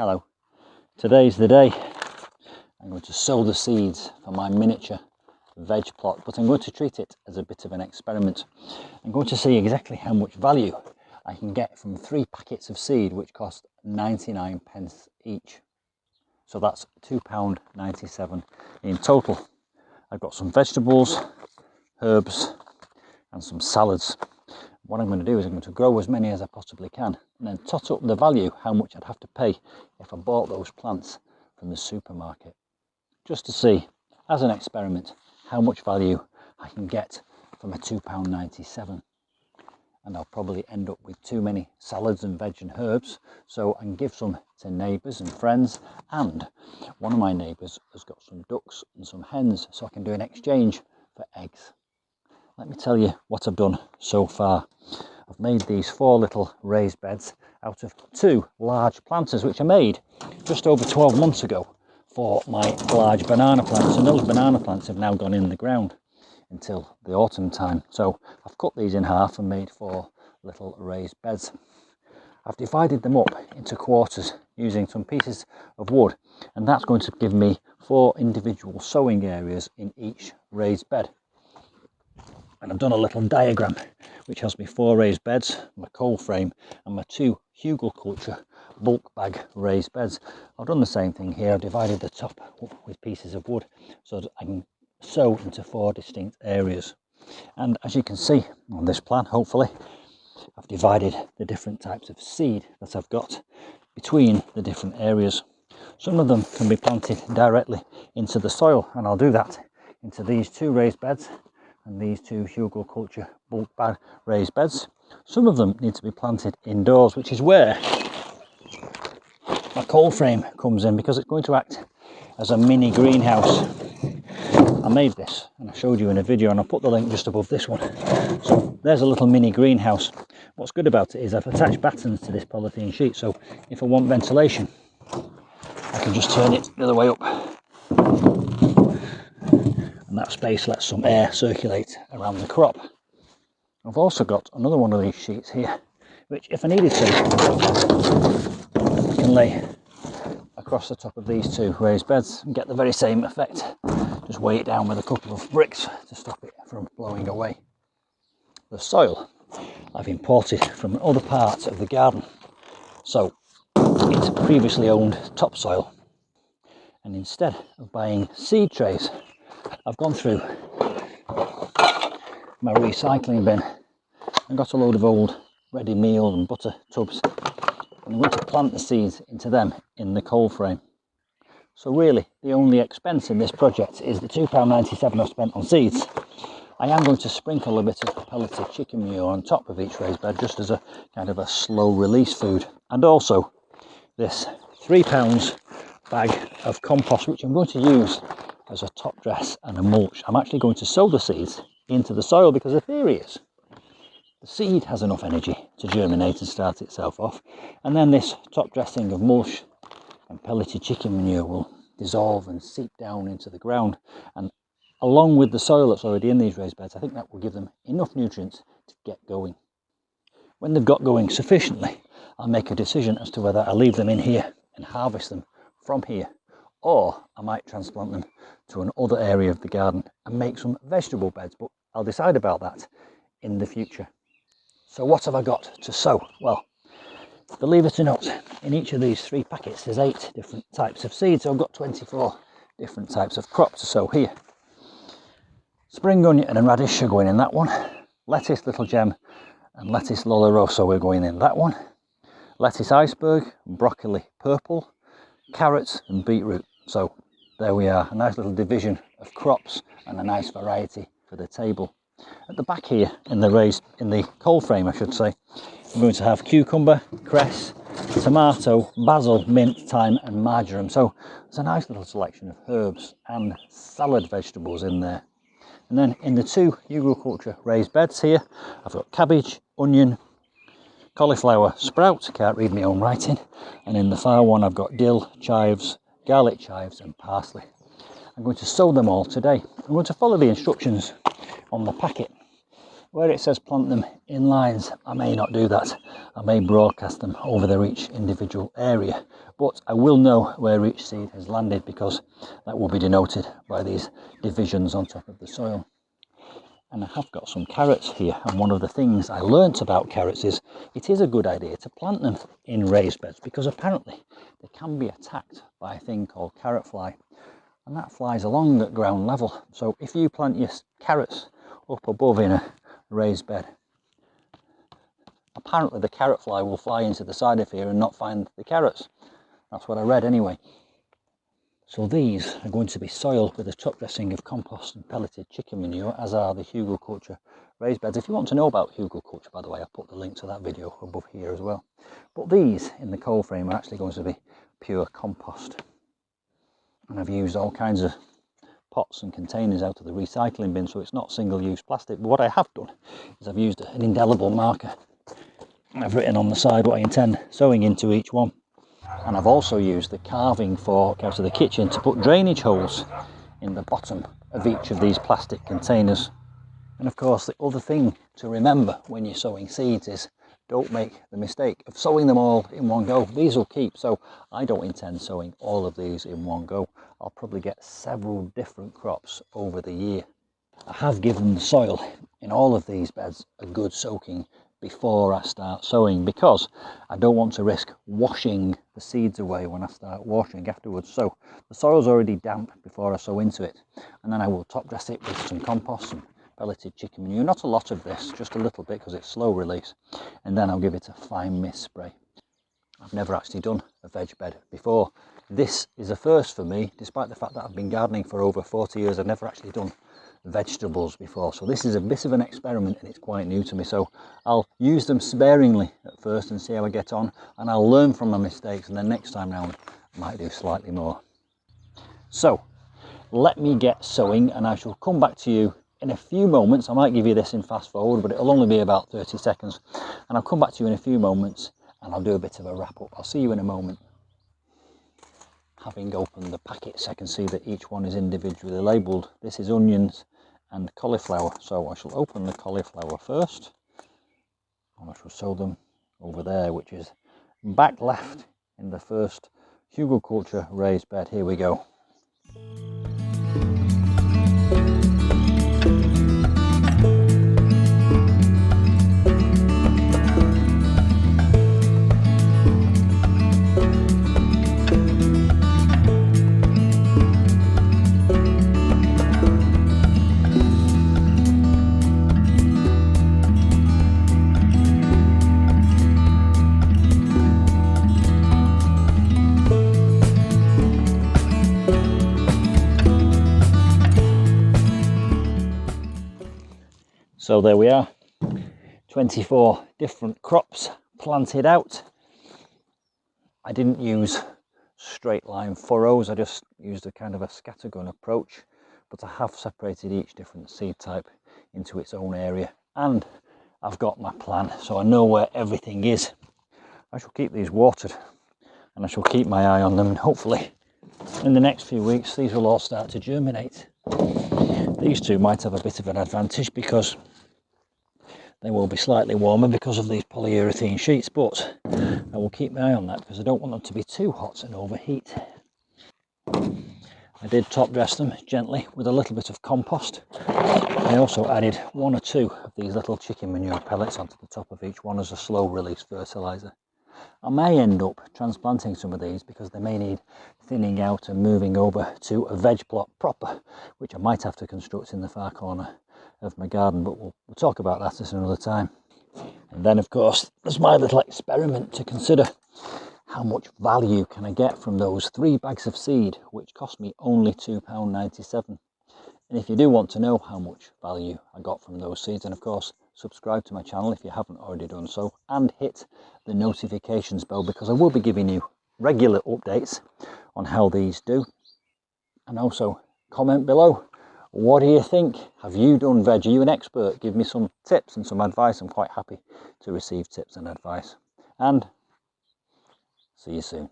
Hello, today's the day. I'm going to sow the seeds for my miniature veg plot, but I'm going to treat it as a bit of an experiment. I'm going to see exactly how much value I can get from 3 packets of seed, which cost 99p each. So that's £2.97 in total. I've got some vegetables, herbs and some salads. What I'm going to do is I'm going to grow as many as I possibly can and then tot up the value, how much I'd have to pay if I bought those plants from the supermarket, just to see, as an experiment, how much value I can get from a £2.97. And I'll probably end up with too many salads and veg and herbs, so I can give some to neighbours and friends, and one of my neighbours has got some ducks and some hens, so I can do an exchange for eggs. Let me tell you what I've done so far. I've made these 4 little raised beds out of 2 large planters, which I made just over 12 months ago for my large banana plants, and those banana plants have now gone in the ground until the autumn time. So I've cut these in half and made 4 little raised beds. I've divided them up into quarters using some pieces of wood, and that's going to give me 4 individual sowing areas in each raised bed. And I've done a little diagram which has me 4 raised beds, my cold frame and my 2 hugelkultur bulk bag raised beds. I've done the same thing here. I've divided the top up with pieces of wood so that I can sow into 4 distinct areas. And as you can see on this plan, hopefully, I've divided the different types of seed that I've got between the different areas. Some of them can be planted directly into the soil, and I'll do that into these 2 raised beds and these 2 hugelkultur bulk bag raised beds. Some of them need to be planted indoors, which is where my cold frame comes in, because it's going to act as a mini greenhouse. I made this and I showed you in a video, and I'll put the link just above this one. So there's a little mini greenhouse. What's good about it is I've attached battens to this polythene sheet, so if I want ventilation I can just turn it the other way up, and that space lets some air circulate around the crop. I've also got another one of these sheets here, which if I needed to, I can lay across the top of these 2 raised beds and get the very same effect. Just weigh it down with a couple of bricks to stop it from blowing away. The soil I've imported from other parts of the garden, so it's previously owned topsoil, and instead of buying seed trays, I've gone through my recycling bin and got a load of old ready meal and butter tubs, and I'm going to plant the seeds into them in the cold frame. So really the only expense in this project is the £2.97 I've spent on seeds. I am going to sprinkle a bit of pelleted chicken manure on top of each raised bed, just as a kind of a slow release food, and also this £3 bag of compost, which I'm going to use as a top dress and a mulch. I'm actually going to sow the seeds into the soil, because the theory is the seed has enough energy to germinate and start itself off, and then this top dressing of mulch and pelleted chicken manure will dissolve and seep down into the ground, and along with the soil that's already in these raised beds, I think that will give them enough nutrients to get going. When they've got going sufficiently, I'll make a decision as to whether I leave them in here and harvest them from here, or I might transplant them to another area of the garden and make some vegetable beds, but I'll decide about that in the future. So what have I got to sow? Well, believe it or not, in each of these 3 packets there's 8 different types of seeds, so I've got 24 different types of crop to sow here. Spring onion and radish are going in that one. Lettuce little gem and lettuce Lolo rosso are going in that one. Lettuce iceberg, broccoli purple, carrots and beetroot. So there we are, a nice little division of crops and a nice variety for the table. At the back here, in the cold frame I should say, I'm going to have cucumber, cress, tomato, basil, mint, thyme and marjoram. So there's a nice little selection of herbs and salad vegetables in there. And then in the 2 hugelkultur raised beds here, I've got cabbage, onion, cauliflower, sprout, can't read my own writing, and in the far one I've got dill, chives, garlic chives and parsley. I'm going to sow them all today. I'm going to follow the instructions on the packet. Where it says plant them in lines, I may not do that. I may broadcast them over their each individual area, but I will know where each seed has landed because that will be denoted by these divisions on top of the soil. And I have got some carrots here, and one of the things I learnt about carrots is it is a good idea to plant them in raised beds because apparently they can be attacked by a thing called carrot fly, and that flies along at ground level. So if you plant your carrots up above in a raised bed, apparently the carrot fly will fly into the side of here and not find the carrots. That's what I read anyway. So these are going to be soiled with a top dressing of compost and pelleted chicken manure, as are the hugelkultur raised beds. If you want to know about hugelkultur, by the way, I'll put the link to that video above here as well. But these in the cold frame are actually going to be pure compost. And I've used all kinds of pots and containers out of the recycling bin, so it's not single-use plastic. But what I have done is I've used an indelible marker. I've written on the side what I intend sowing into each one. And I've also used the carving fork out of the kitchen to put drainage holes in the bottom of each of these plastic containers. And of course, the other thing to remember when you're sowing seeds is don't make the mistake of sowing them all in one go. These will keep, so I don't intend sowing all of these in one go. I'll probably get several different crops over the year. I have given the soil in all of these beds a good soaking before I start sowing because I don't want to risk washing the seeds away when I start watering afterwards. So the soil's already damp before I sow into it, and then I will top dress it with some compost and pelleted chicken manure. Not a lot of this, just a little bit because it's slow release, and then I'll give it a fine mist spray. I've never actually done a veg bed before. This is a first for me, despite the fact that I've been gardening for over 40 years. I've never actually done vegetables before, so this is a bit of an experiment and it's quite new to me, so I'll use them sparingly at first and see how I get on, and I'll learn from my mistakes, and then next time round I might do slightly more. So let me get sowing and I shall come back to you in a few moments. I might give you this in fast forward, but it'll only be about 30 seconds, and I'll come back to you in a few moments and I'll do a bit of a wrap up. I'll see you in a moment. Having opened the packets, I can see that each one is individually labelled. This is onions and cauliflower, so I shall open the cauliflower first, and I shall sow them over there, which is back left in the first hugelkultur raised bed. Here we go. So there we are, 24 different crops planted out. I didn't use straight line furrows, I just used a kind of a scattergun approach, but I have separated each different seed type into its own area, and I've got my plan, so I know where everything is. I shall keep these watered and I shall keep my eye on them, and hopefully in the next few weeks these will all start to germinate. These two might have a bit of an advantage because they will be slightly warmer because of these polyurethane sheets, but I will keep my eye on that because I don't want them to be too hot and overheat. I did top dress them gently with a little bit of compost. I also added 1 or 2 of these little chicken manure pellets onto the top of each one as a slow release fertiliser. I may end up transplanting some of these because they may need thinning out and moving over to a veg plot proper, which I might have to construct in the far corner of my garden, but we'll talk about that at another time. And then of course there's my little experiment to consider. How much value can I get from those 3 bags of seed, which cost me only £2.97? And if you do want to know how much value I got from those seeds, then of course subscribe to my channel if you haven't already done so, and hit the notifications bell because I will be giving you regular updates on how these do. And also comment below, what do you think? Have you done veg? Are you an expert? Give me some tips and some advice. I'm quite happy to receive tips and advice. And see you soon.